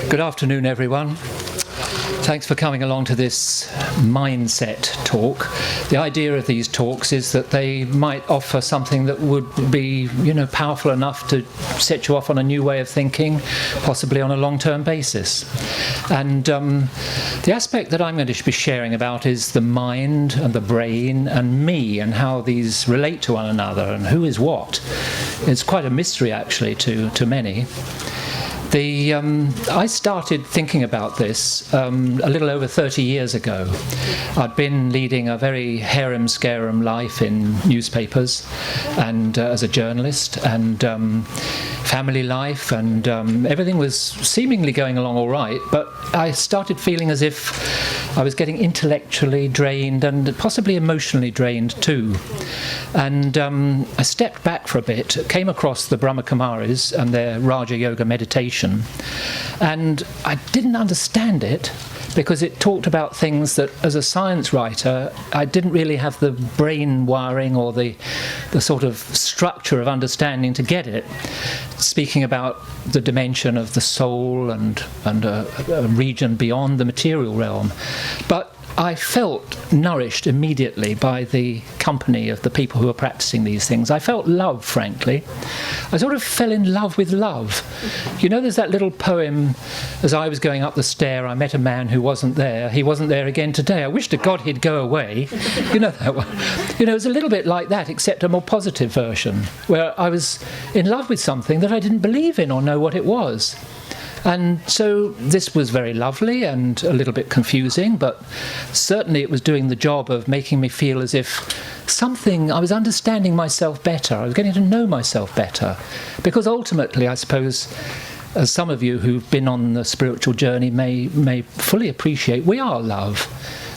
Good afternoon, everyone. Thanks for coming along to this mindset talk. The idea of these talks is that they might offer something that would be, powerful enough to set you off on a new way of thinking, possibly on a long-term basis. And the aspect that I'm going to be sharing about is the mind and the brain and me and how these relate to one another and who is what. It's quite a mystery, actually, to many. I started thinking about this a little over 30 years ago. I'd been leading a very harem-scarum life in newspapers and as a journalist and family life, and everything was seemingly going along all right, but I started feeling as if I was getting intellectually drained and possibly emotionally drained too. And I stepped back for a bit, came across the Brahma Kumaris and their Raja Yoga meditation, and I didn't understand it because it talked about things that, as a science writer, I didn't really have the brain wiring or the sort of structure of understanding to get it, speaking about the dimension of the soul and a region beyond the material realm. But I felt nourished immediately by the company of the people who were practicing these things. I felt love, frankly. I sort of fell in love with love. There's that little poem, as I was going up the stair, I met a man who wasn't there. He wasn't there again today. I wish to God he'd go away. You know that one. It was a little bit like that, except a more positive version, where I was in love with something that I didn't believe in or know what it was. And so this was very lovely and a little bit confusing, but certainly it was doing the job of making me feel as if I was understanding myself better. I was getting to know myself better. Because ultimately, I suppose, as some of you who've been on the spiritual journey may fully appreciate, we are love.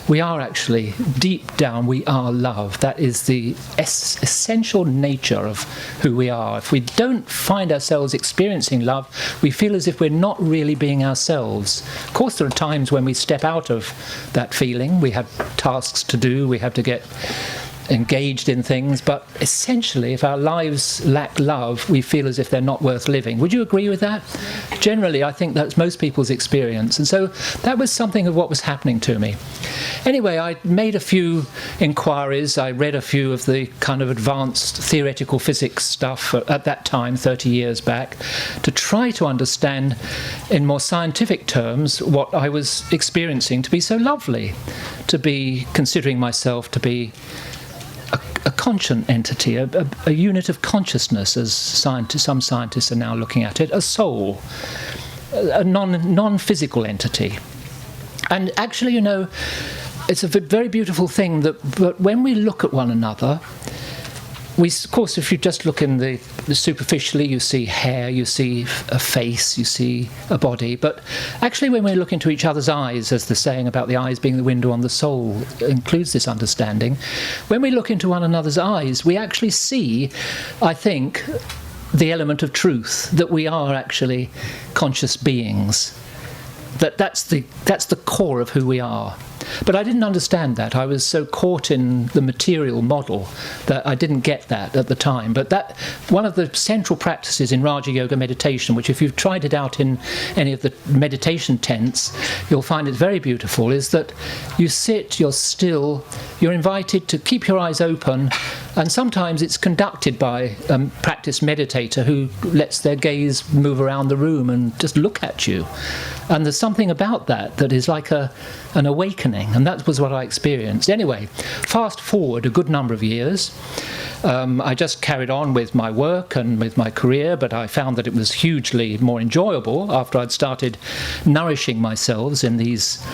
We are actually, deep down, we are love. That is the essential nature of who we are. If we don't find ourselves experiencing love, we feel as if we're not really being ourselves. Of course, there are times when we step out of that feeling. We have tasks to do. We have to get engaged in things, but essentially if our lives lack love, we feel as if they're not worth living. Would you agree with that? Generally, I think that's most people's experience, and so that was something of what was happening to me. Anyway, I made a few inquiries. I read a few of the kind of advanced theoretical physics stuff at that time, 30 years back, to try to understand in more scientific terms what I was experiencing to be so lovely, to be considering myself to be a conscient entity, a unit of consciousness, as some scientists are now looking at it, a soul, a non-physical entity. And actually, it's a very beautiful thing that when we look at one another, of course, if you just look in the superficially, you see hair, you see a face, you see a body. But actually, when we look into each other's eyes, as the saying about the eyes being the window on the soul includes this understanding, when we look into one another's eyes, we actually see, I think, the element of truth, that we are actually conscious beings. That's the core of who we are. But I didn't understand that. I was so caught in the material model that I didn't get that at the time. But that one of the central practices in Raja Yoga meditation, which if you've tried it out in any of the meditation tents, you'll find it very beautiful, is that you sit, you're still, you're invited to keep your eyes open, and sometimes it's conducted by a practiced meditator who lets their gaze move around the room and just look at you. And there's something about that is like an awakening, and that was what I experienced. Anyway, fast forward a good number of years. I just carried on with my work and with my career, but I found that it was hugely more enjoyable after I'd started nourishing myself in these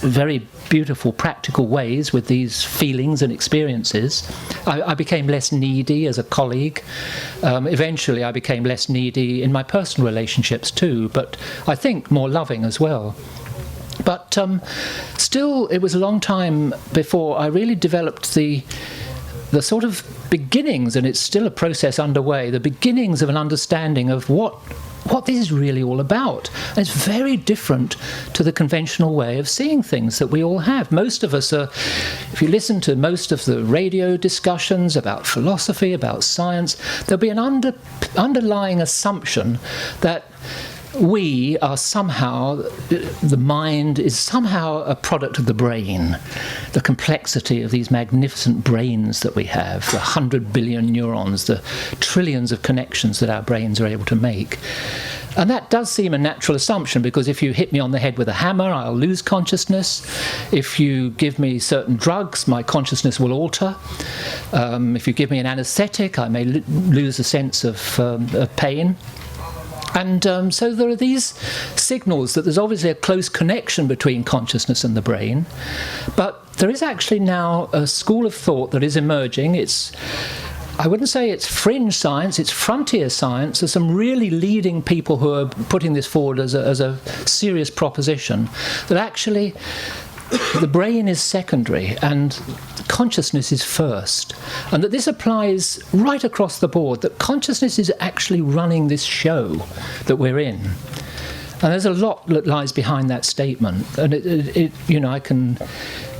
very beautiful, practical ways with these feelings and experiences. I became less needy as a colleague. Eventually, I became less needy in my personal relationships too, but I think more loving as well. But still, it was a long time before I really developed the sort of beginnings, and it's still a process underway, the beginnings of an understanding of what what this is really all about. And it's very different to the conventional way of seeing things that we all have. Most of us are, if you listen to most of the radio discussions about philosophy, about science, there'll be an underlying assumption that we are somehow, the mind is somehow a product of the brain, the complexity of these magnificent brains that we have, the 100 billion neurons, the trillions of connections that our brains are able to make. And that does seem a natural assumption, because if you hit me on the head with a hammer, I'll lose consciousness. If you give me certain drugs, my consciousness will alter. If you give me an anaesthetic, I may lose a sense of pain. And so there are these signals that there's obviously a close connection between consciousness and the brain. But there is actually now a school of thought that is emerging. I wouldn't say it's fringe science, it's frontier science. There's some really leading people who are putting this forward as a serious proposition, that actually the brain is secondary and consciousness is first, and that this applies right across the board, that consciousness is actually running this show that we're in. And there's a lot that lies behind that statement, and I can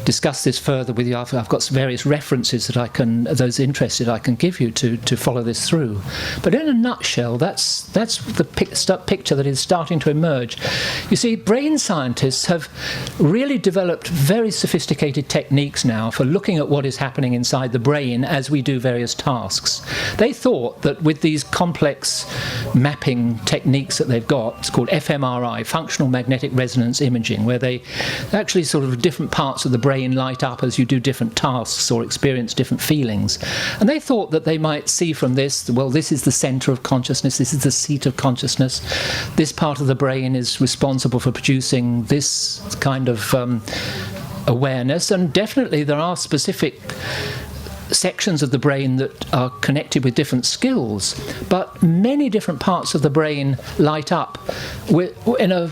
discuss this further with you. I've got various references that those interested, I can give you to follow this through. But in a nutshell, that's the picture that is starting to emerge. You see, brain scientists have really developed very sophisticated techniques now for looking at what is happening inside the brain as we do various tasks. They thought that with these complex mapping techniques that they've got, it's called fMRI, functional magnetic resonance imaging, where they actually sort of different parts of the brain light up as you do different tasks or experience different feelings. And they thought that they might see from this, well, this is the center of consciousness, this is the seat of consciousness, this part of the brain is responsible for producing this kind of awareness. And definitely there are specific sections of the brain that are connected with different skills, but many different parts of the brain light up in a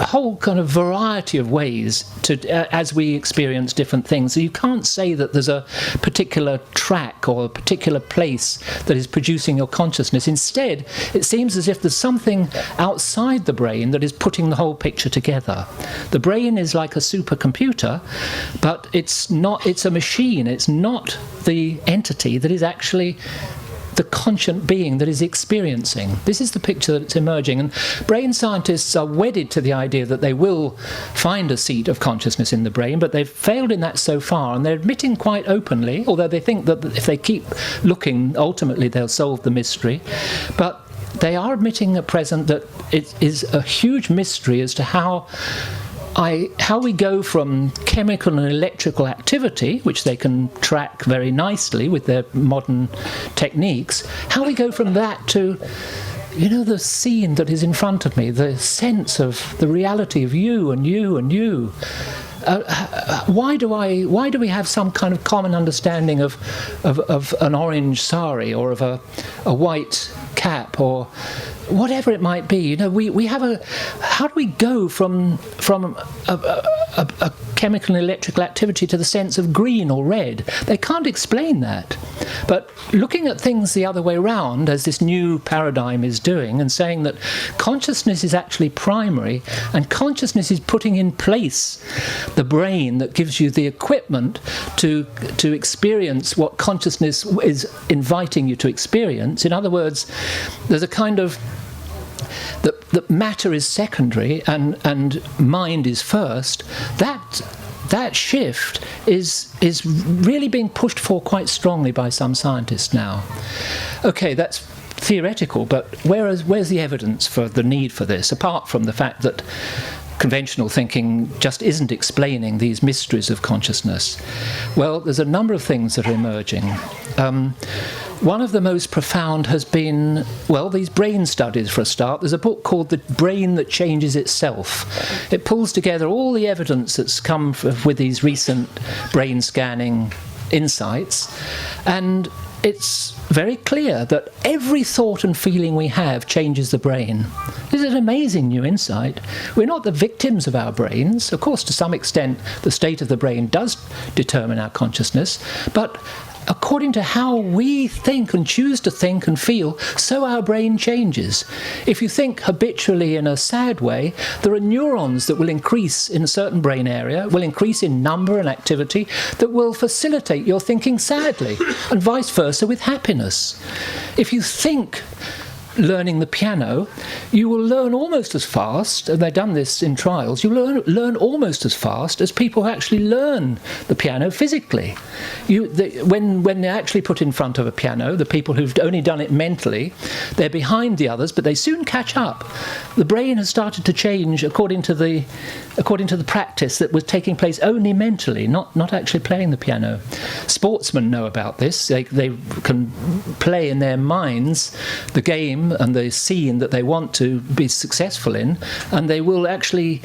whole kind of variety of ways as we experience different things. So you can't say that there's a particular track or a particular place that is producing your consciousness. Instead, it seems as if there's something outside the brain that is putting the whole picture together. The brain is like a supercomputer, but it's a machine. It's not the entity that is actually the conscient being that is experiencing. This is the picture that's emerging, and brain scientists are wedded to the idea that they will find a seat of consciousness in the brain, but they've failed in that so far, and they're admitting quite openly, although they think that if they keep looking, ultimately they'll solve the mystery. But they are admitting at present that it is a huge mystery as to how we go from chemical and electrical activity, which they can track very nicely with their modern techniques, how we go from that to, the scene that is in front of me, the sense of the reality of you and you and you. Why do we have some kind of common understanding of an orange sari or of a white cap or whatever it might be? We have how do we go from a chemical and electrical activity to the sense of green or red? They can't explain that. But looking at things the other way round, as this new paradigm is doing, and saying that consciousness is actually primary, and consciousness is putting in place the brain that gives you the equipment to experience what consciousness is inviting you to experience. In other words, there's a kind of that matter is secondary and mind is first. That shift is really being pushed for quite strongly by some scientists now. Okay, that's theoretical, but where's the evidence for the need for this, apart from the fact that conventional thinking just isn't explaining these mysteries of consciousness? Well, there's a number of things that are emerging. One of the most profound has been, these brain studies for a start. There's a book called The Brain That Changes Itself. It pulls together all the evidence that's come with these recent brain scanning insights, and it's very clear that every thought and feeling we have changes the brain. This is an amazing new insight. We're not the victims of our brains. Of course, to some extent, the state of the brain does determine our consciousness, but according to how we think and choose to think and feel, so our brain changes. If you think habitually in a sad way, there are neurons that will increase in a certain brain area, will increase in number and activity, that will facilitate your thinking sadly, and vice versa with happiness. If you think learning the piano, you will learn almost as fast, and they've done this in trials, you learn almost as fast as people who actually learn the piano physically. When they're actually put in front of a piano, the people who've only done it mentally, they're behind the others, but they soon catch up. The brain has started to change according to the practice that was taking place only mentally, not actually playing the piano. Sportsmen know about this. They can play in their minds the game and the scene that they want to be successful in, and they will actually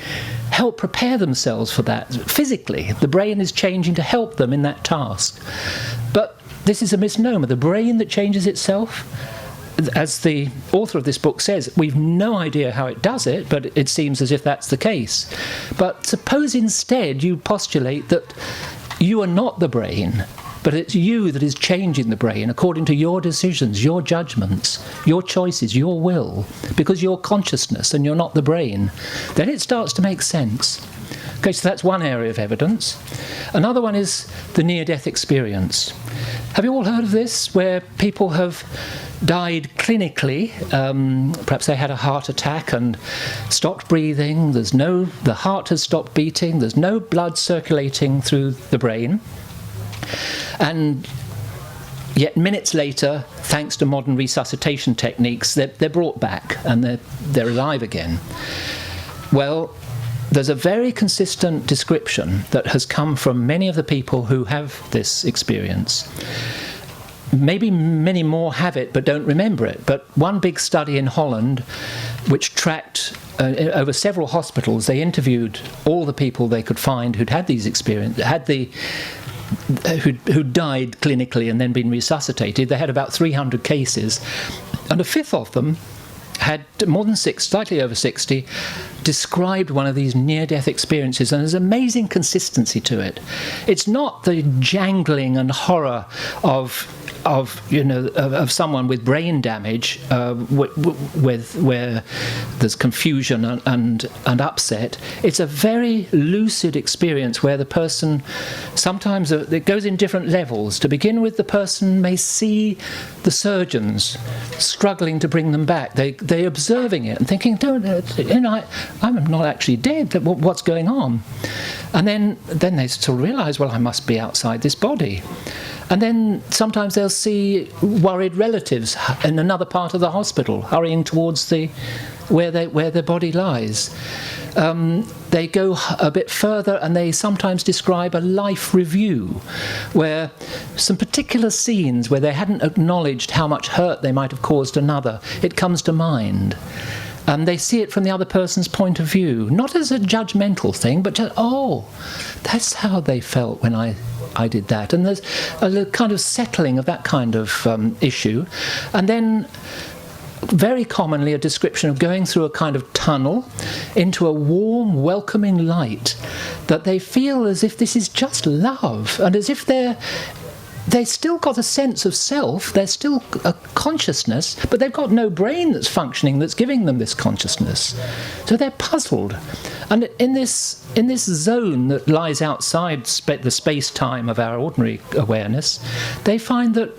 help prepare themselves for that physically. The brain is changing to help them in that task. But this is a misnomer. The brain that changes itself, as the author of this book says, we've no idea how it does it, but it seems as if that's the case. But suppose instead you postulate that you are not the brain, but it's you that is changing the brain according to your decisions, your judgments, your choices, your will, because you're consciousness and you're not the brain. Then it starts to make sense. Okay, so that's one area of evidence. Another one is the near-death experience. Have you all heard of this, where people have died clinically? Perhaps they had a heart attack and stopped breathing. The heart has stopped beating. There's no blood circulating through the brain. And yet minutes later, thanks to modern resuscitation techniques, they're brought back and they're alive again. Well, there's a very consistent description that has come from many of the people who have this experience. Maybe many more have it but don't remember it. But one big study in Holland, which tracked over several hospitals, they interviewed all the people they could find who'd had these experiences, who died clinically and then been resuscitated. They had about 300 cases, and a fifth of them had more than slightly over 60, described one of these near-death experiences, and there's amazing consistency to it. It's not the jangling and horror of someone with brain damage, where there's confusion and upset. It's a very lucid experience where the person, sometimes it goes in different levels. To begin with, the person may see the surgeons struggling to bring them back. They're observing it and thinking, I'm not actually dead. What's going on? And then they sort of realise, well, I must be outside this body. And then sometimes they'll see worried relatives in another part of the hospital hurrying towards where their body lies. They go a bit further and they sometimes describe a life review where some particular scenes where they hadn't acknowledged how much hurt they might have caused another, it comes to mind. And they see it from the other person's point of view, not as a judgmental thing, but just, that's how they felt when I did that. And there's a kind of settling of that kind of issue. And then very commonly a description of going through a kind of tunnel into a warm, welcoming light, that they feel as if this is just love, and as if they still got a sense of self, they're still a consciousness, but they've got no brain that's functioning, that's giving them this consciousness. So they're puzzled. And in this zone that lies outside the space-time of our ordinary awareness, they find that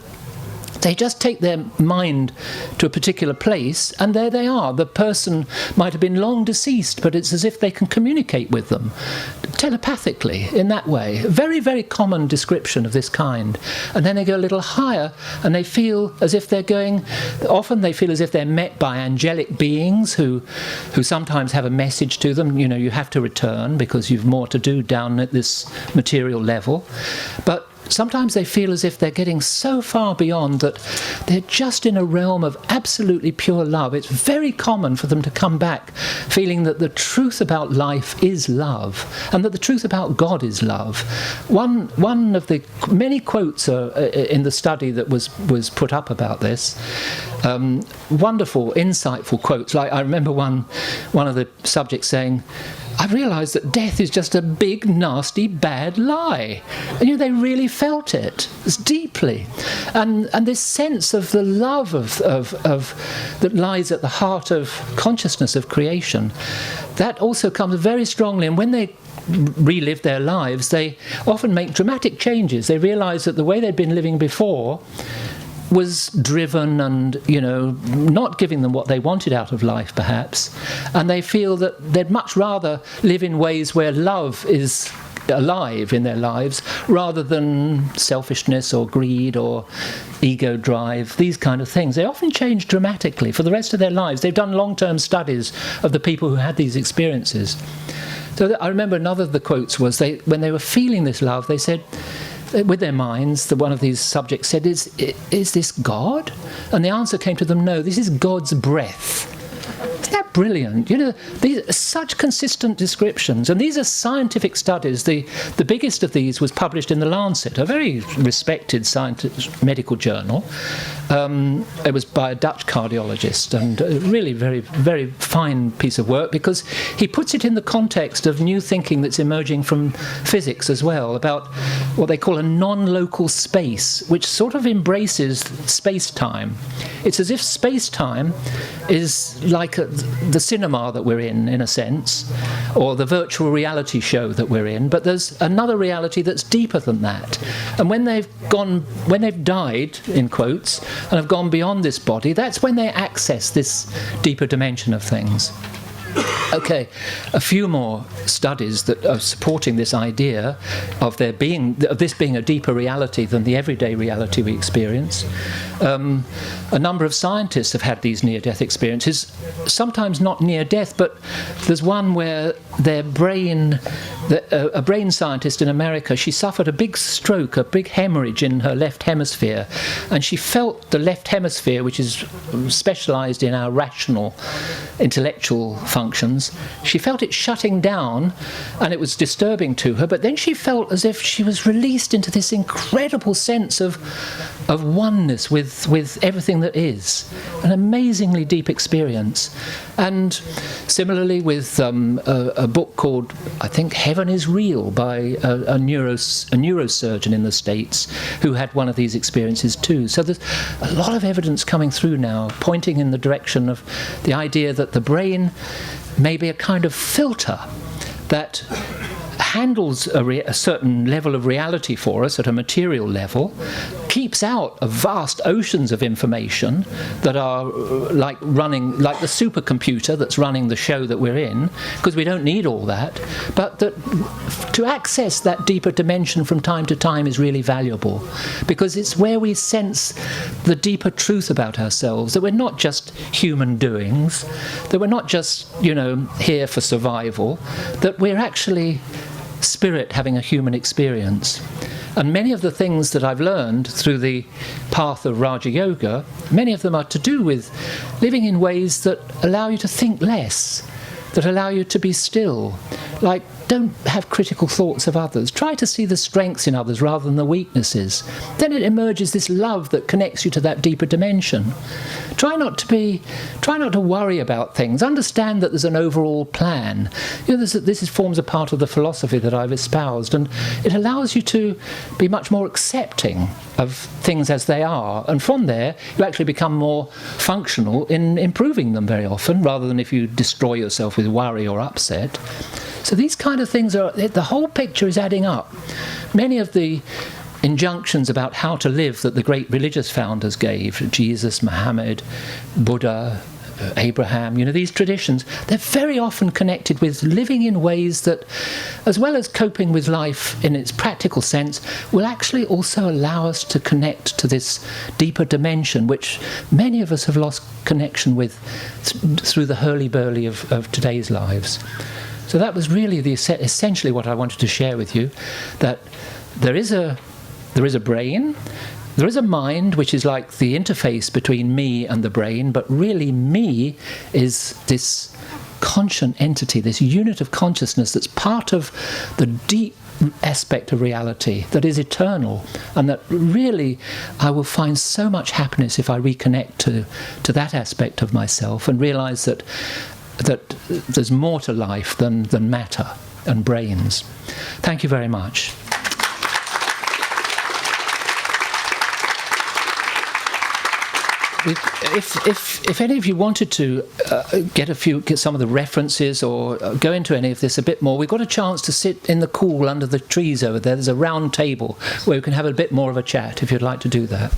they just take their mind to a particular place, and there they are. The person might have been long deceased, but it's as if they can communicate with them telepathically in that way. Very, very common description of this kind. And then they go a little higher, and they feel as if often they feel as if they're met by angelic beings who sometimes have a message to them. You have to return because you've more to do down at this material level. But sometimes they feel as if they're getting so far beyond that they're just in a realm of absolutely pure love. It's very common for them to come back feeling that the truth about life is love, and that the truth about God is love. One of the many quotes in the study that was put up about this, wonderful, insightful quotes. Like I remember one of the subjects saying, I realised that death is just a big, nasty, bad lie. And they really felt it deeply. And this sense of the love that lies at the heart of consciousness of creation, that also comes very strongly. And when they relive their lives, they often make dramatic changes. They realise that the way they'd been living before was driven and, not giving them what they wanted out of life, perhaps. And they feel that they'd much rather live in ways where love is alive in their lives, rather than selfishness or greed or ego drive, these kind of things. They often change dramatically for the rest of their lives. They've done long-term studies of the people who had these experiences. So I remember another of the quotes was, when they were feeling this love, they said, with their minds, one of these subjects said, is this God? And the answer came to them, no, this is God's breath. Isn't that brilliant? These are such consistent descriptions. And these are scientific studies. The biggest of these was published in The Lancet, a very respected medical journal. It was by a Dutch cardiologist, and a really very, very fine piece of work, because he puts it in the context of new thinking that's emerging from physics as well, about what they call a non-local space, which sort of embraces space-time. It's as if space-time is like the cinema that we're in a sense, or the virtual reality show that we're in, but there's another reality that's deeper than that. And when they've died, in quotes, and have gone beyond this body, that's when they access this deeper dimension of things. Okay, a few more studies that are supporting this idea of this being a deeper reality than the everyday reality we experience. A number of scientists have had these near-death experiences, sometimes not near-death, but there's one where a brain scientist in America, she suffered a big stroke, a big hemorrhage in her left hemisphere, and she felt the left hemisphere, which is specialised in our rational, intellectual functions, she felt it shutting down, and it was disturbing to her, but then she felt as if she was released into this incredible sense of oneness with everything that is. An amazingly deep experience. And similarly with a book called, I think, Heaven is Real, by a neurosurgeon in the States who had one of these experiences too. So there's a lot of evidence coming through now pointing in the direction of the idea that the brain may be a kind of filter that handles a certain level of reality for us at a material level, keeps out of vast oceans of information that are like the supercomputer that's running the show that we're in, because we don't need all that, but that to access that deeper dimension from time to time is really valuable, because it's where we sense the deeper truth about ourselves, that we're not just human doings, that we're not just, here for survival, that we're actually spirit having a human experience. And many of the things that I've learned through the path of Raja Yoga, many of them are to do with living in ways that allow you to think less, that allow you to be still. Like, don't have critical thoughts of others. Try to see the strengths in others rather than the weaknesses. Then it emerges this love that connects you to that deeper dimension. Try not to worry about things. Understand that there's an overall plan. This forms a part of the philosophy that I've espoused, and it allows you to be much more accepting of things as they are. And from there, you actually become more functional in improving them very often, rather than if you destroy yourself with worry or upset. So these kind of things the whole picture is adding up. Many of the injunctions about how to live that the great religious founders gave, Jesus, Muhammad, Buddha, Abraham, these traditions, they're very often connected with living in ways that, as well as coping with life in its practical sense, will actually also allow us to connect to this deeper dimension, which many of us have lost connection with through the hurly-burly of today's lives. So that was really essentially what I wanted to share with you, that there is a brain, there is a mind, which is like the interface between me and the brain, but really me is this conscient entity, this unit of consciousness that's part of the deep aspect of reality that is eternal, and that really I will find so much happiness if I reconnect to that aspect of myself and realize that that there's more to life than matter and brains. Thank you very much. If any of you wanted to get some of the references or go into any of this a bit more, we've got a chance to sit in the cool under the trees over there. There's a round table where we can have a bit more of a chat if you'd like to do that.